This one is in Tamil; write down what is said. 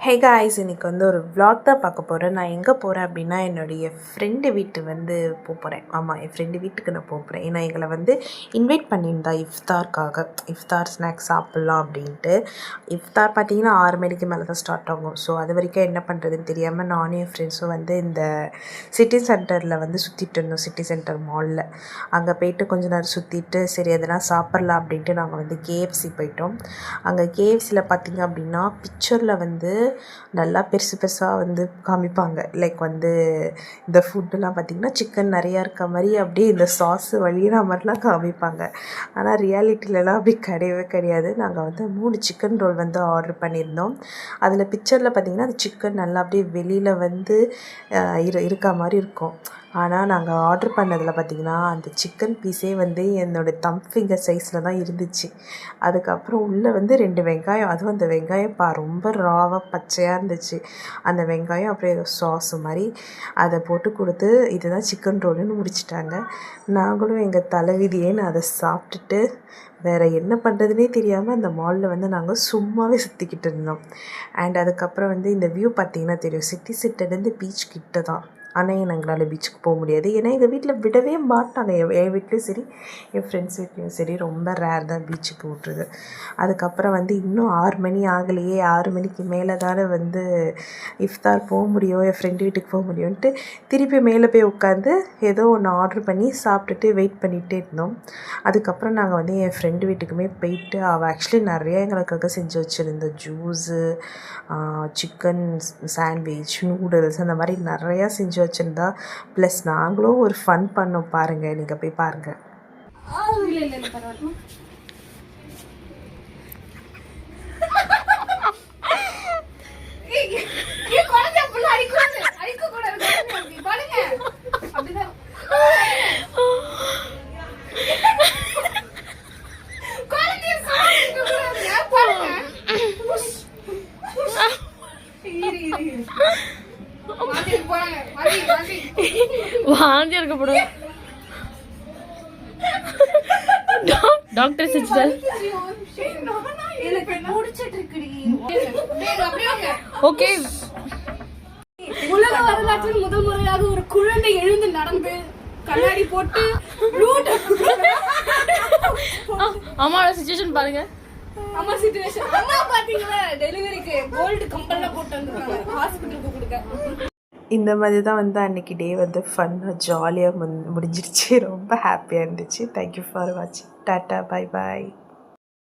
ஹே காய்ஸ், இன்றைக்கி வந்து ஒரு vlog தான் பார்க்க போகிறேன். நான் எங்கே போகிறேன் அப்படின்னா, என்னுடைய ஃப்ரெண்டு வீட்டு வந்து போகிறேன். ஆமாம், என் ஃப்ரெண்டு வீட்டுக்கு நான் போகிறேன். ஏன்னா எங்களை வந்து இன்வைட் பண்ணியிருந்தா இஃப்தார்க்காக. இஃப்தார் ஸ்நாக்ஸ் சாப்பிட்லாம் அப்படின்ட்டு. இஃப்தார் பார்த்திங்கன்னா 6 மணிக்கு மேலே தான் ஸ்டார்ட் ஆகும். ஸோ அது வரைக்கும் என்ன பண்ணுறதுன்னு தெரியாமல் நானும் என் ஃப்ரெண்ட்ஸும் வந்து இந்த சிட்டி சென்டரில் வந்து சுற்றிட்டு இருந்தோம். சிட்டி சென்டர் மாலில் அங்கே போய்ட்டு கொஞ்ச நேரம் சுற்றிட்டு சரி எதனா சாப்பிட்லாம் அப்படின்ட்டு நாங்கள் வந்து கேஎஃப்சி போயிட்டோம். அங்கே கேஎஃப்சியில் பார்த்திங்க அப்படின்னா பிக்சரில் வந்து நல்லா பெருசு பெருசாக வந்து காமிப்பாங்க. லைக் வந்து இந்த ஃபுட்டுலாம் பார்த்திங்கன்னா சிக்கன் நிறையா இருக்க மாதிரி அப்படியே இந்த சாஸு வழியிற மாதிரிலாம் காமிப்பாங்க. ஆனால் ரியாலிட்டிலலாம் அப்படி கிடையவே கிடையாது. நாங்கள் வந்து 3 சிக்கன் ரோல் வந்து ஆர்டர் பண்ணியிருந்தோம். அதில் பிக்சரில் பார்த்திங்கன்னா அந்த சிக்கன் நல்லா அப்படியே வெளியில் வந்து இருக்க மாதிரி இருக்கும். ஆனால் நாங்கள் ஆர்டர் பண்ணதில் பார்த்திங்கன்னா அந்த சிக்கன் பீஸே வந்து என்னோடய தம் ஃபிங்கர் சைஸில் தான் இருந்துச்சு. அதுக்கப்புறம் உள்ளே வந்து 2 வெங்காயம், அதுவும் அந்த வெங்காயம் ரொம்ப ராவாக பச்சையாக இருந்துச்சு. அந்த வெங்காயம் அப்புறம் ஏதோ சாஸு மாதிரி அதை போட்டு கொடுத்து இதுதான் சிக்கன் ரோலுன்னு முடிச்சிட்டாங்க. நாங்களும் எங்கள் தலைவிதியேன்னு அதை சாப்பிட்டுட்டு வேறு என்ன பண்ணுறதுனே தெரியாமல் அந்த மாலில் வந்து நாங்கள் சும்மாவே சுற்றிக்கிட்டு இருந்தோம். அண்ட் அதுக்கப்புறம் வந்து இந்த வியூ பார்த்திங்கன்னா தெரியும், சிட்டி சென்டர்லேருந்து பீச் கிட்ட தான். ஆனால் எங்களால் பீச்சுக்கு போக முடியாது. ஏன்னா எங்கள் வீட்டில் விடவே மாட்டாங்க. என் வீட்லேயும் சரி என் ஃப்ரெண்ட்ஸ் வீட்லேயும் சரி ரொம்ப ரேர் தான் பீச்சுக்கு விட்றது. அதுக்கப்புறம் வந்து இன்னும் 6 மணி ஆகலையே, 6 மணிக்கு மேலே தானே வந்து இஃப்தார் போக முடியும், என் ஃப்ரெண்டு வீட்டுக்கு போக முடியும்ன்ட்டு திருப்பி மேலே போய் உட்காந்து ஏதோ ஒன்று ஆர்டர் பண்ணி சாப்பிட்டுட்டு வெயிட் பண்ணிகிட்டே இருந்தோம். அதுக்கப்புறம் நாங்கள் வந்து என் ஃப்ரெண்டு வீட்டுக்குமே போயிட்டு அவள் ஆக்சுவலி நிறையா எங்களுக்காக செஞ்சு வச்சுருந்த ஜூஸு, சிக்கன் சாண்ட்விச், நூடுல்ஸ் அந்த மாதிரி நிறையா செஞ்சு வச்சுருந்தா. ப்ளஸ் நாங்களும் ஒரு ஃபன் பண்ணோம். பாருங்கள், நீங்கள் போய் பாருங்கள். வாந்தி எடுக்கப்படும். Doctor sister okay. உலக வரலாற்றில் முதல் முறையாக ஒரு குழந்தை எழுந்து நடந்து கண்ணாடி போட்டு அம்மாவோட சிச்சுவேஷன் பாருங்க. அம்மா சிச்சுவேஷன் அம்மா பாத்தீங்களா, டெலிவரிக்கு கோல்டு கம்பல்லாம் போட்டு வந்திருக்காங்க ஹாஸ்பிட்டலுக்கு கொடுக்க. இந்த மாதிரி தான் வந்து அன்றைக்கி டே வந்து ஃபன்னாக ஜாலியாக முடிஞ்சிருச்சு. ரொம்ப ஹாப்பியாக இருந்துச்சு. தேங்க்யூ ஃபார் வாட்சிங். Tata, bye bye.